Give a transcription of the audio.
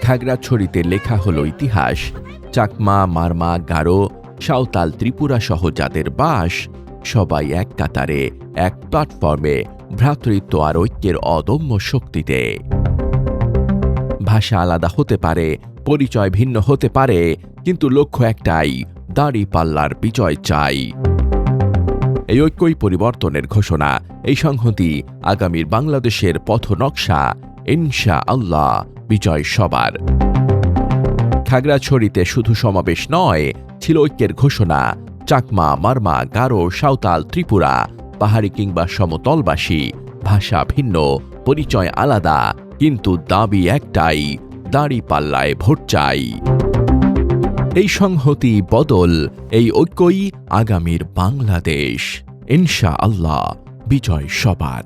খাগড়াছড়িতে লেখা হলো ইতিহাস। চাকমা, মারমা, গারো, সাঁওতাল, ত্রিপুরা সহ যাদের বাস, সবাই এক কাতারে, এক প্ল্যাটফর্মে, ভ্রাতৃত্ব আর ঐক্যের অদম্য শক্তিতে। ভাষা আলাদা হতে পারে, পরিচয় ভিন্ন হতে পারে, কিন্তু লক্ষ্য একটাই, দাঁড়িপাল্লার বিজয় চাই। এই ঐক্যই পরিবর্তনের ঘোষণা, এই সংহতি আগামীর বাংলাদেশের পথনকশা। ইনশাআল্লাহ বিজয় সবার। খাগড়াছড়িতে শুধু সমাবেশ নয়, ছিল ঐক্যের ঘোষণা। চাকমা, মারমা, গারো, সাঁওতাল, ত্রিপুরা, পাহাড়ি কিংবা সমতলবাসী, ভাষা ভিন্ন, পরিচয় আলাদা, কিন্তু দাবি একটাই, দাঁড়িপাল্লায় ভোট চাই। এই সংহতি বদল, এই ঐক্যই আগামীর বাংলাদেশ। ইনশাআল্লাহ বিজয় সবার।